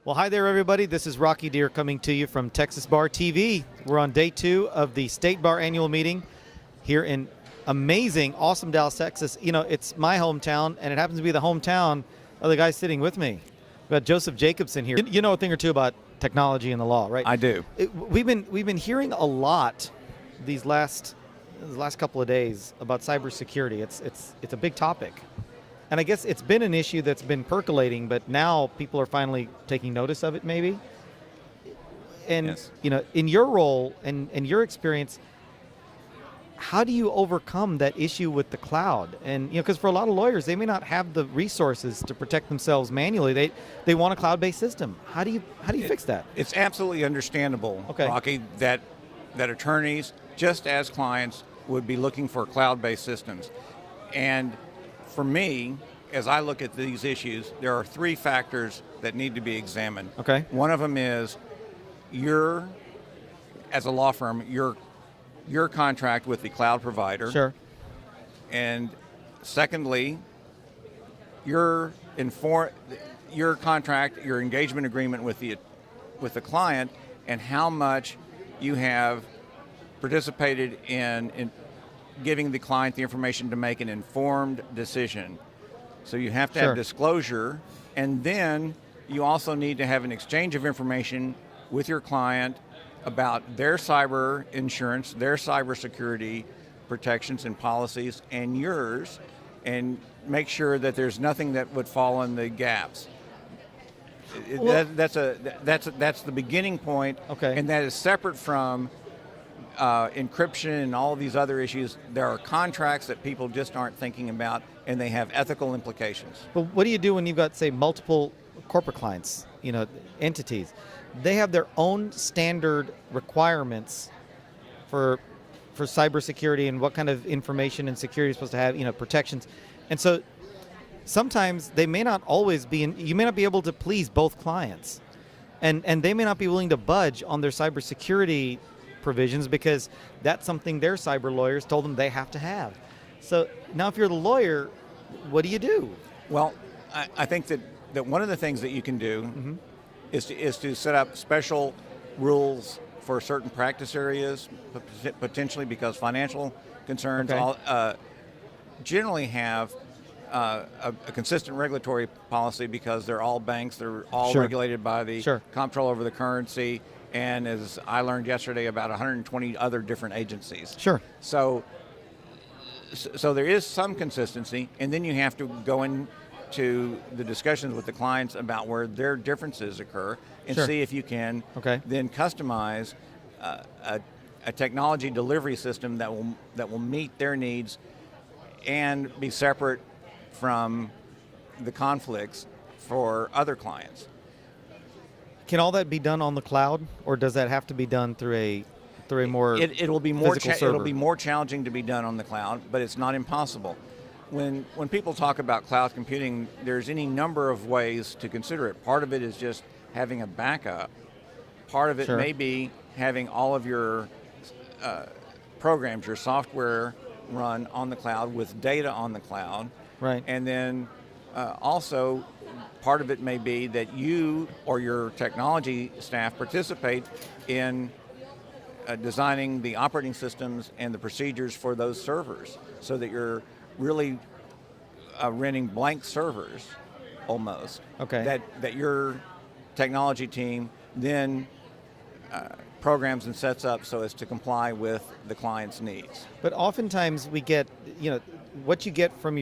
Well, hi there, everybody. This is Rocky Dhir coming to you from Texas Bar TV. We're on day 2 of the State Bar Annual Meeting here in amazing, awesome Dallas, Texas. You know, it's my hometown, and it happens to be the hometown of the guy sitting with me. We've got Joseph Jacobson here. You know a thing or two about technology and the law, right? I do. We've been hearing a lot these last couple of days about cybersecurity. It's a big topic. And I guess it's been an issue that's been percolating, but now people are finally taking notice of it, maybe. And, Yes. you know, in your role and your experience, how do you overcome that issue with the cloud? And, you know, because for a lot of lawyers, they may not have the resources to protect themselves manually. They want a cloud-based system. How do you fix that? It's absolutely understandable, Okay. Rocky, that attorneys, just as clients, would be looking for cloud-based systems. And for me, as I look at these issues, there are 3 factors that need to be examined. Okay. One of them is as a law firm, your contract with the cloud provider. Sure. And secondly, your contract, your engagement agreement with the client, and how much you have participated in giving the client the information to make an informed decision. So you have to Sure. have disclosure, and then you also need to have an exchange of information with your client about their cyber insurance, their cybersecurity protections and policies, and yours, and make sure that there's nothing that would fall in the gaps. Well- That's the beginning point, Okay. and that is separate from encryption and all these other issues. There are contracts that people just aren't thinking about, and they have ethical implications. But what do you do when you've got, say, multiple corporate clients, you know, entities? They have their own standard requirements for cybersecurity and what kind of information and security is supposed to have, you know, protections. And so sometimes they may not always be, you may not be able to please both clients. And they may not be willing to budge on their cybersecurity provisions because that's something their cyber lawyers told them they have to have. So now if you're the lawyer, what do you do? Well, I think that one of the things that you can do is to set up special rules for certain practice areas, potentially because financial concerns Okay. Generally have a consistent regulatory policy because they're all banks, they're all Sure. regulated by the Sure. Comptroller over the Currency, and as I learned yesterday, about 120 other different agencies. Sure. So there is some consistency, and then you have to go into the discussions with the clients about where their differences occur and Sure. see if you can Okay. then customize a technology delivery system that will meet their needs and be separate from the conflicts for other clients. Can all that be done on the cloud, or does that have to be done through a more It'll be more physical server? it'll be more challenging to be done on the cloud, but it's not impossible. When people talk about cloud computing, there's any number of ways to consider it. Part of it is just having a backup. Part of it Sure. may be having all of your programs, your software run on the cloud with data on the cloud. Right. And then also, part of it may be that you or your technology staff participate in designing the operating systems and the procedures for those servers, so that you're really renting blank servers almost. Okay. That your technology team then programs and sets up so as to comply with the client's needs. But oftentimes we get, you know, what you get from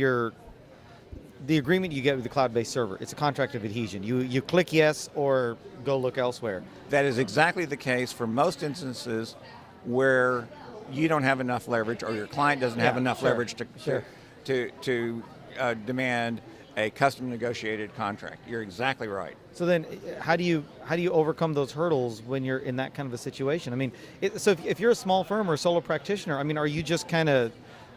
the agreement you get with the cloud-based server. It's a contract of adhesion. You click yes or go look elsewhere. That is exactly the case for most instances where you don't have enough leverage, or your client doesn't have enough sure, leverage sure. to demand a custom negotiated contract. You're exactly right. So then, how do you overcome those hurdles when you're in that kind of a situation? I mean, so if you're a small firm or a solo practitioner, I mean, are you just kind of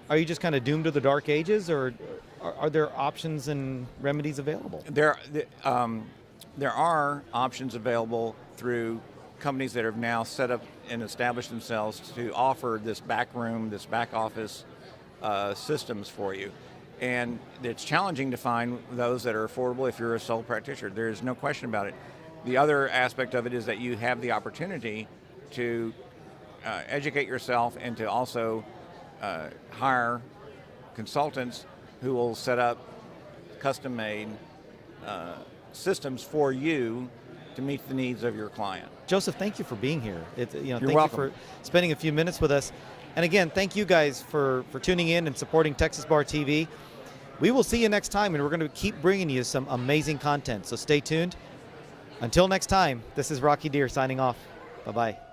doomed to the dark ages, or are there options and remedies available? There are options available through companies that have now set up and established themselves to offer this back office systems for you. And it's challenging to find those that are affordable if you're a sole practitioner. There's no question about it. The other aspect of it is that you have the opportunity to educate yourself and to also hire consultants who will set up custom-made systems for you to meet the needs of your client. Joseph, thank you for being here. You're thank welcome. you for spending a few minutes with us. And again, thank you guys for tuning in and supporting Texas Bar TV. We will see you next time, and we're going to keep bringing you some amazing content. So stay tuned. Until next time, this is Rocky Dhir signing off. Bye-bye.